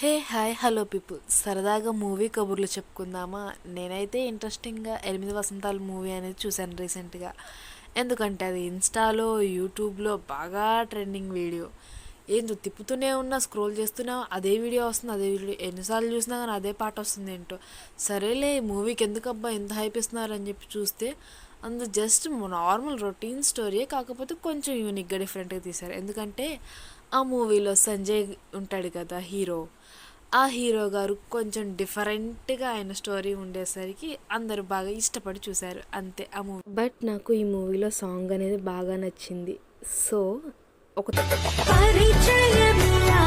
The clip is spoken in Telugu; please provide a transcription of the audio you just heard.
హే హాయ్ హలో పీపుల్, సరదాగా మూవీ కబుర్లు చెప్పుకుందామా? నేనైతే ఇంట్రెస్టింగ్గా 8 వసంతాలు మూవీ అనేది చూశాను రీసెంట్గా. ఎందుకంటే అది ఇన్స్టాలో యూట్యూబ్లో బాగా ట్రెండింగ్ వీడియో. ఏందో తిప్పుతూనే ఉన్నా, స్క్రోల్ చేస్తున్నా అదే వీడియో వస్తుంది, అదే వీడియో ఎన్నిసార్లు చూసినా కానీ అదే పాట వస్తుంది. ఏంటో సరేలే మూవీకి ఎందుకబ్బా ఎంత హైప్ ఇస్తున్నారు అని చెప్పి చూస్తే జస్ట్ నార్మల్ రొటీన్ స్టోరీయే, కాకపోతే కొంచెం యూనిక్గా డిఫరెంట్గా తీశారు. ఎందుకంటే ఆ మూవీలో సంజయ్ ఉంటాడు కదా హీరో, ఆ హీరో గారు కొంచెం డిఫరెంట్గా ఆయన స్టోరీ ఉండేసరికి అందరూ బాగా ఇష్టపడి చూశారు, అంతే ఆ మూవీ. బట్ నాకు ఈ మూవీలో సాంగ్ అనేది బాగా నచ్చింది. సో ఒక పరిచయమిలా